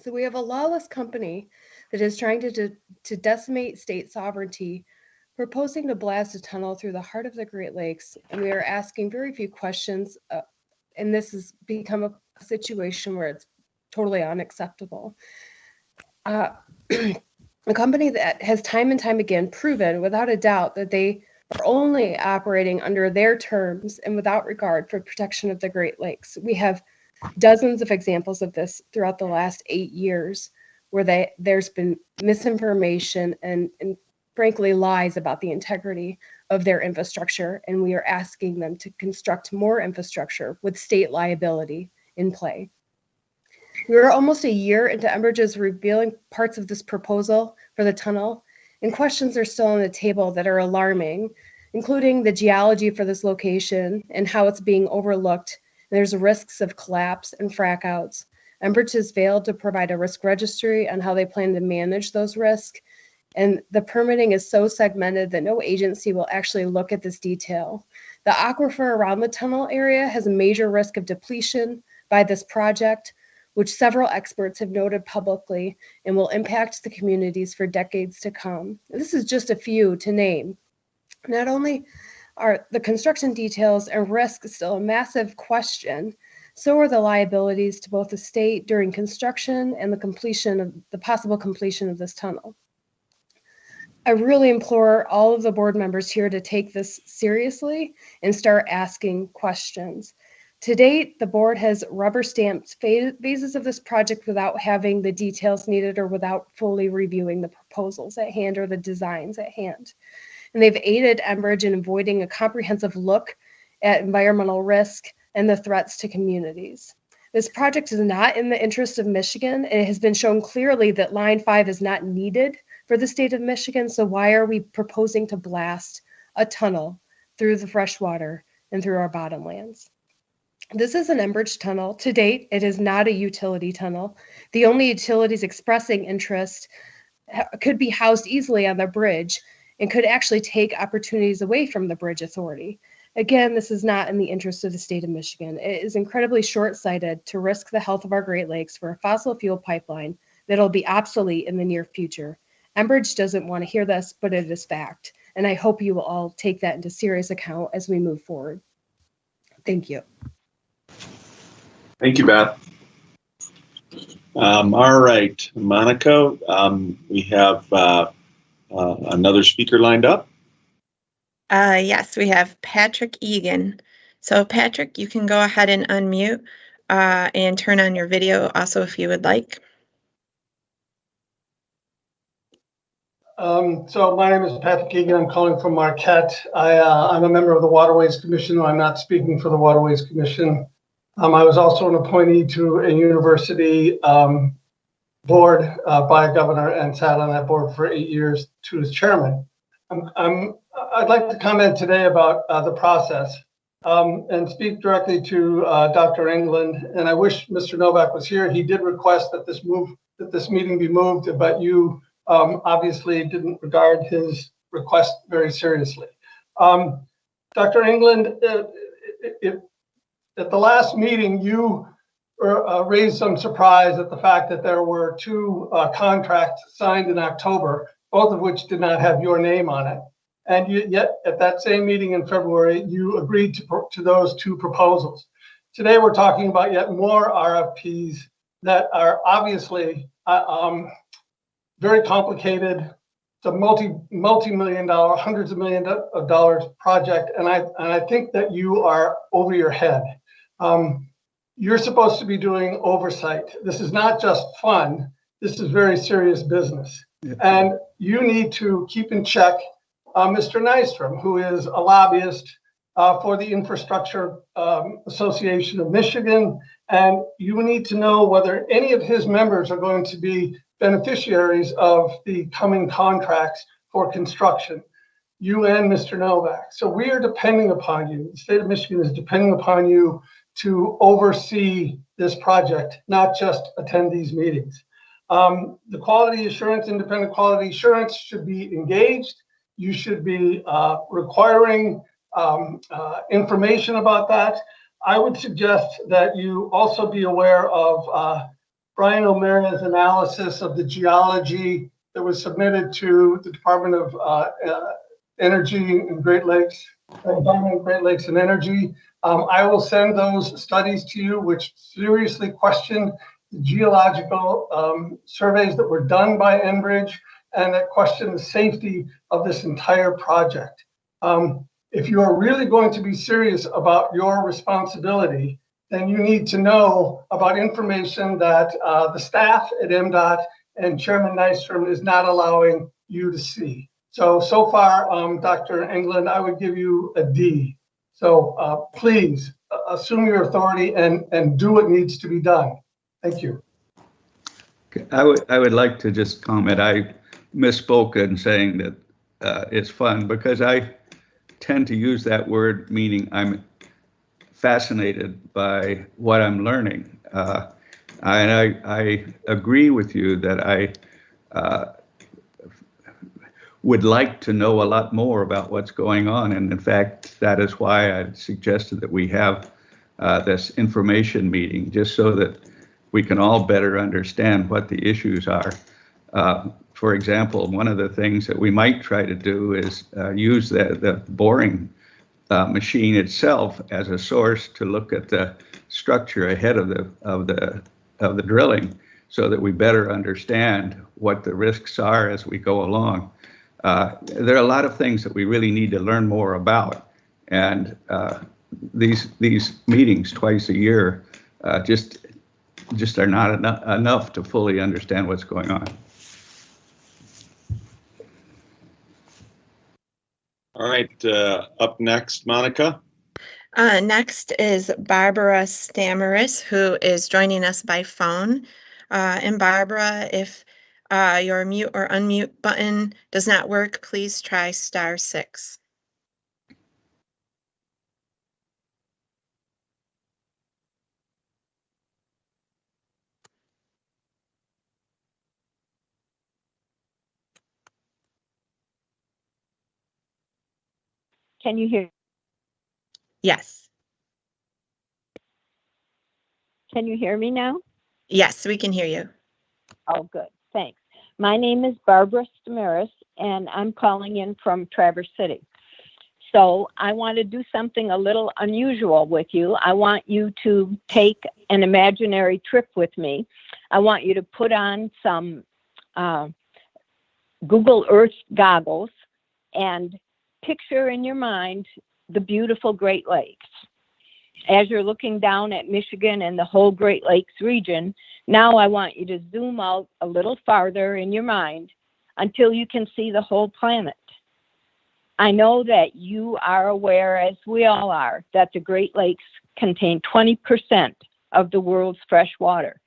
So we have a lawless company that is trying to decimate state sovereignty, proposing to blast a tunnel through the heart of the Great Lakes, and we are asking very few questions, and this has become a situation where it's totally unacceptable. A company that has time and time again proven without a doubt that they are only operating under their terms and without regard for protection of the Great Lakes. We have dozens of examples of this throughout the last 8 years where there's been misinformation and frankly lies about the integrity of their infrastructure, and we are asking them to construct more infrastructure with state liability in play. We are almost a year into Enbridge's revealing parts of this proposal for the tunnel, and questions are still on the table that are alarming, including the geology for this location and how it's being overlooked. There's risks of collapse and frack outs. Enbridge has failed to provide a risk registry on how they plan to manage those risks. And the permitting is so segmented that no agency will actually look at this detail. The aquifer around the tunnel area has a major risk of depletion by this project, which several experts have noted publicly and will impact the communities for decades to come. This is just a few to name. Not only are the construction details and risk still a massive question, so are the liabilities to both the state during construction and the possible completion of this tunnel. I really implore all of the board members here to take this seriously and start asking questions. To date, the board has rubber stamped phases of this project without having the details needed or without fully reviewing the proposals at hand or the designs at hand. And they've aided Enbridge in avoiding a comprehensive look at environmental risk and the threats to communities. This project is not in the interest of Michigan, and it has been shown clearly that Line 5 is not needed for the state of Michigan, so why are we proposing to blast a tunnel through the freshwater and through our bottomlands? This is an Enbridge tunnel. To date, it is not a utility tunnel. The only utilities expressing interest could be housed easily on the bridge and could actually take opportunities away from the bridge authority. Again, this is not in the interest of the state of Michigan. It is incredibly short-sighted to risk the health of our Great Lakes for a fossil fuel pipeline that'll be obsolete in the near future. Enbridge doesn't want to hear this, but it is fact. And I hope you will all take that into serious account as we move forward. Thank you. Thank you, Beth. All right, Monica, we have another speaker lined up. Yes, we have Patrick Egan. So Patrick, you can go ahead and unmute and turn on your video also if you would like. So my name is Patrick Egan. I'm calling from Marquette. I'm a member of the Waterways Commission, though I'm not speaking for the Waterways Commission. I was also an appointee to a university board by a governor and sat on that board for 8 years to as chairman. I'd like to comment today about the process and speak directly to Dr. England. And I wish Mr. Novak was here. He did request that this meeting be moved, but you obviously didn't regard his request very seriously. Dr. England, at the last meeting, you raised some surprise at the fact that there were 2 contracts signed in October, both of which did not have your name on it. And yet at that same meeting in February, you agreed to those 2 proposals. Today, we're talking about yet more RFPs that are obviously very complicated. It's a multi-million dollar, hundreds of millions of dollars project, and I think that you are over your head. You're supposed to be doing oversight. This is not just fun. This is very serious business, and you need to keep in check Mr. Nystrom, who is a lobbyist for the Infrastructure Association of Michigan, and you need to know whether any of his members are going to be beneficiaries of the coming contracts for construction. You and Mr. Novak. So we are depending upon you. The state of Michigan is depending upon you to oversee this project, not just attend these meetings. The quality assurance, independent quality assurance should be engaged. You should be requiring information about that. I would suggest that you also be aware of Brian O'Mara's analysis of the geology that was submitted to the Department of Energy and Great Lakes, Environment, Great Lakes and Energy. I will send those studies to you, which seriously question the geological surveys that were done by Enbridge and that question the safety of this entire project. If you are really going to be serious about your responsibility, then you need to know about information that the staff at MDOT and Chairman Nystrom is not allowing you to see. So far, Dr. England, I would give you a D. So please assume your authority and do what needs to be done. Thank you. I would like to just comment. I misspoke in saying that it's fun, because I tend to use that word meaning I'm fascinated by what I'm learning. And I agree with you that I would like to know a lot more about what's going on. And in fact, that is why I suggested that we have this information meeting, just so that we can all better understand what the issues are. For example, one of the things that we might try to do is use the boring machine itself as a source to look at the structure ahead of the drilling, so that we better understand what the risks are as we go along. There are a lot of things that we really need to learn more about, and these meetings twice a year just are not enough to fully understand what's going on. All right, up next, Monica. Next is Barbara Stamaris, who is joining us by phone. And Barbara, if your mute or unmute button does not work, please try *6. Can you hear? Yes. Can you hear me now? Yes, we can hear you. Oh, good. Thanks. My name is Barbara Stamaris, and I'm calling in from Traverse City. So I want to do something a little unusual with you. I want you to take an imaginary trip with me. I want you to put on some Google Earth goggles and picture in your mind the beautiful Great Lakes. As you're looking down at Michigan and the whole Great Lakes region, now I want you to zoom out a little farther in your mind until you can see the whole planet. I know that you are aware, as we all are, that the Great Lakes contain 20% of the world's fresh water.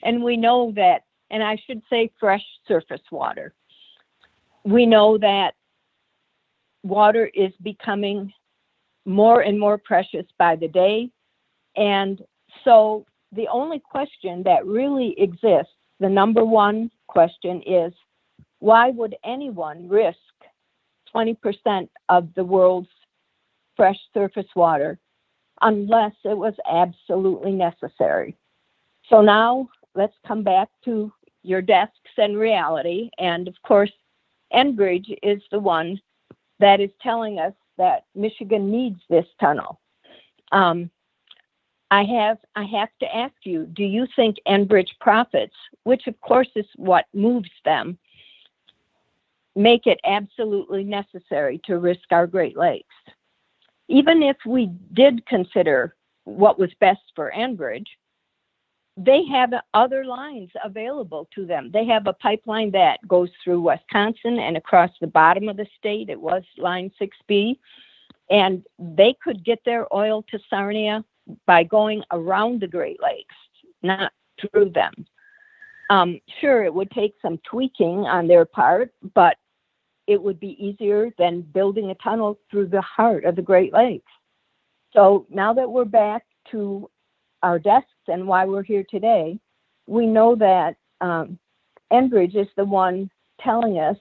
And we know that, and I should say fresh surface water. We know that water is becoming more and more precious by the day. And so the only question that really exists, the number one question is, why would anyone risk 20% of the world's fresh surface water unless it was absolutely necessary? So now let's come back to your desks and reality. And of course, Enbridge is the one that is telling us that Michigan needs this tunnel. I have to ask you, do you think Enbridge profits, which of course is what moves them, make it absolutely necessary to risk our Great Lakes. Even if we did consider what was best for Enbridge, they have other lines available to them. They have a pipeline that goes through Wisconsin and across the bottom of the state. It was line 6B. And they could get their oil to Sarnia by going around the Great Lakes, not through them. Sure, it would take some tweaking on their part, but it would be easier than building a tunnel through the heart of the Great Lakes. So now that we're back to our desks and why we're here today, we know that Enbridge is the one telling us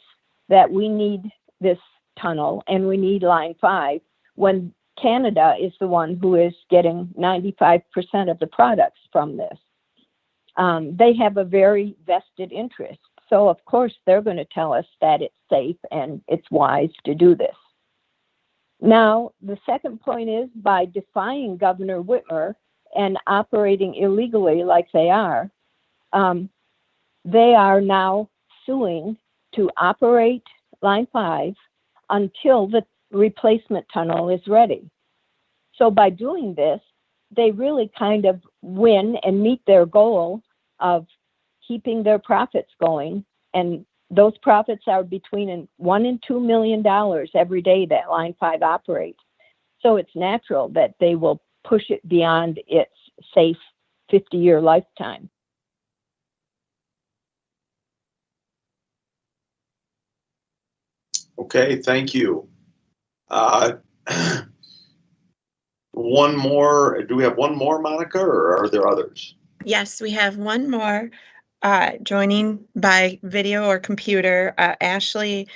that we need this tunnel and we need Line 5, when Canada is the one who is getting 95% of the products from this. They have a very vested interest. So of course they're going to tell us that it's safe and it's wise to do this. Now, the second point is, by defying Governor Whitmer and operating illegally like they are now suing to operate Line 5 until the replacement tunnel is ready. So by doing this, they really kind of win and meet their goal of keeping their profits going. And those profits are between $1 and $2 million every day that Line 5 operates. So it's natural that they will push it beyond its safe 50-year lifetime. Okay, thank you. One more. Do we have one more, Monica, or are there others? Yes, we have one more joining by video or computer, Ashley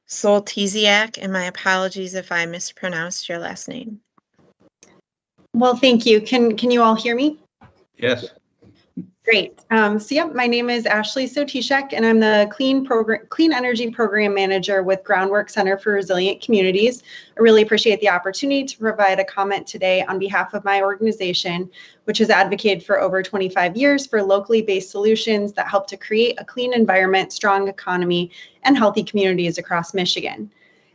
Soltiziak, and my apologies if I mispronounced your last name. Well, thank you. Can you all hear me? Yes. Great. My name is Ashley Sotishek, and I'm the Clean Energy Program Manager with Groundwork Center for Resilient Communities. I really appreciate the opportunity to provide a comment today on behalf of my organization, which has advocated for over 25 years for locally based solutions that help to create a clean environment, strong economy, and healthy communities across Michigan.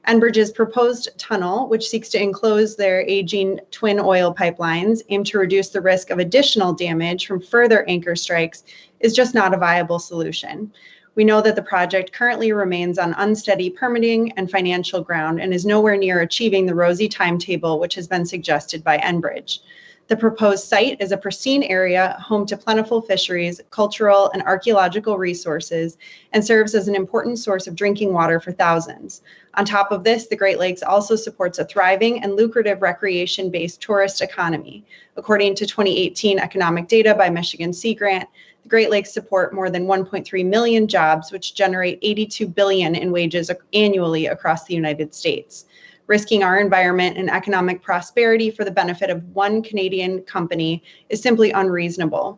Enbridge's proposed tunnel, which seeks to enclose their aging twin oil pipelines, aimed to reduce the risk of additional damage from further anchor strikes, is just not a viable solution. We know that the project currently remains on unsteady permitting and financial ground and is nowhere near achieving the rosy timetable which has been suggested by Enbridge. The proposed site is a pristine area home to plentiful fisheries, cultural and archaeological resources, and serves as an important source of drinking water for thousands. On top of this, the Great Lakes also supports a thriving and lucrative recreation-based tourist economy. According to 2018 economic data by Michigan Sea Grant, the Great Lakes support more than 1.3 million jobs, which generate $82 billion in wages annually across the United States. Risking our environment and economic prosperity for the benefit of one Canadian company is simply unreasonable.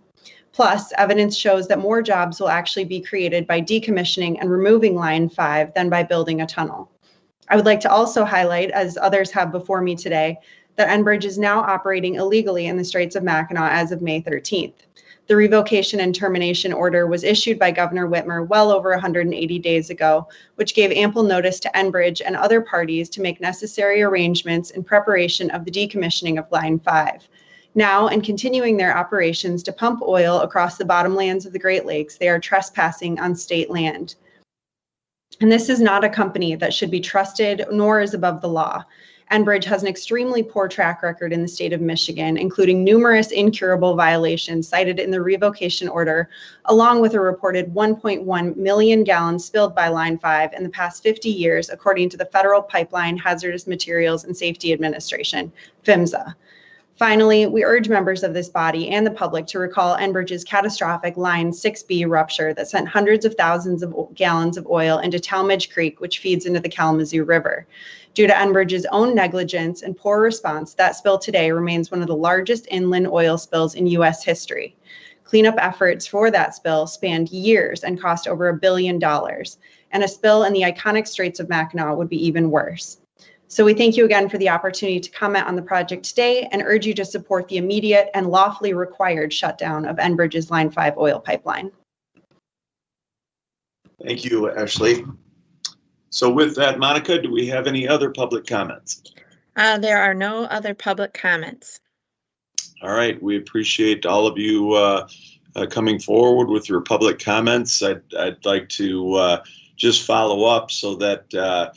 Plus, evidence shows that more jobs will actually be created by decommissioning and removing Line 5 than by building a tunnel. I would like to also highlight, as others have before me today, that Enbridge is now operating illegally in the Straits of Mackinac as of May 13th. The revocation and termination order was issued by Governor Whitmer well over 180 days ago, which gave ample notice to Enbridge and other parties to make necessary arrangements in preparation of the decommissioning of Line 5. Now, in continuing their operations to pump oil across the bottomlands of the Great Lakes, they are trespassing on state land. And this is not a company that should be trusted, nor is above the law. Enbridge has an extremely poor track record in the state of Michigan, including numerous incurable violations cited in the revocation order, along with a reported 1.1 million gallons spilled by Line 5 in the past 50 years, according to the Federal Pipeline Hazardous Materials and Safety Administration, PHMSA. Finally, we urge members of this body and the public to recall Enbridge's catastrophic Line 6B rupture that sent hundreds of thousands of gallons of oil into Talmadge Creek, which feeds into the Kalamazoo River. Due to Enbridge's own negligence and poor response, that spill today remains one of the largest inland oil spills in U.S. history. Cleanup efforts for that spill spanned years and cost over $1 billion, and a spill in the iconic Straits of Mackinac would be even worse. So we thank you again for the opportunity to comment on the project today and urge you to support the immediate and lawfully required shutdown of Enbridge's Line 5 oil pipeline. Thank you, Ashley. So with that, Monica, do we have any other public comments? There are no other public comments. All right, we appreciate all of you coming forward with your public comments. I'd like to just follow up so that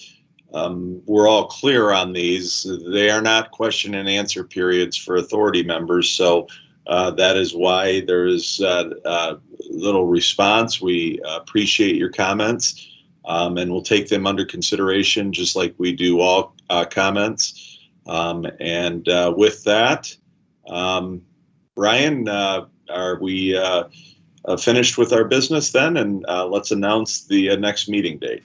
we're all clear on these. They are not question and answer periods for authority members, so that is why there is little response. We appreciate your comments, and we'll take them under consideration just like we do all comments. And with that, Brian, are we finished with our business then? And let's announce the next meeting date.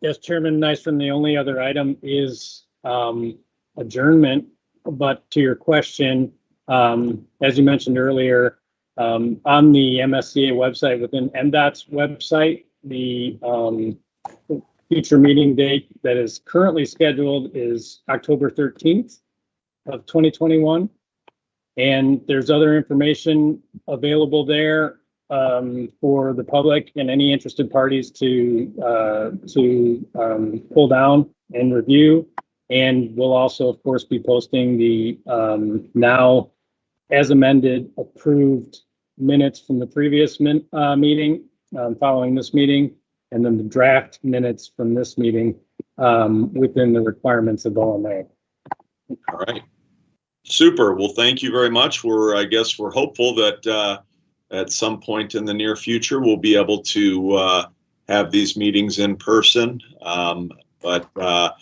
Yes, Chairman Nystrom, the only other item is adjournment. But to your question, as you mentioned earlier, on the MSCA website within MDOT's website, the future meeting date that is currently scheduled is October 13th of 2021. And there's other information available there for the public and any interested parties to pull down and review. And we'll also, of course, be posting the now as amended approved minutes from the previous meeting following this meeting, and then the draft minutes from this meeting within the requirements of OMA. All right. Super. Well, thank you very much. I guess we're hopeful that at some point in the near future, we'll be able to have these meetings in person. But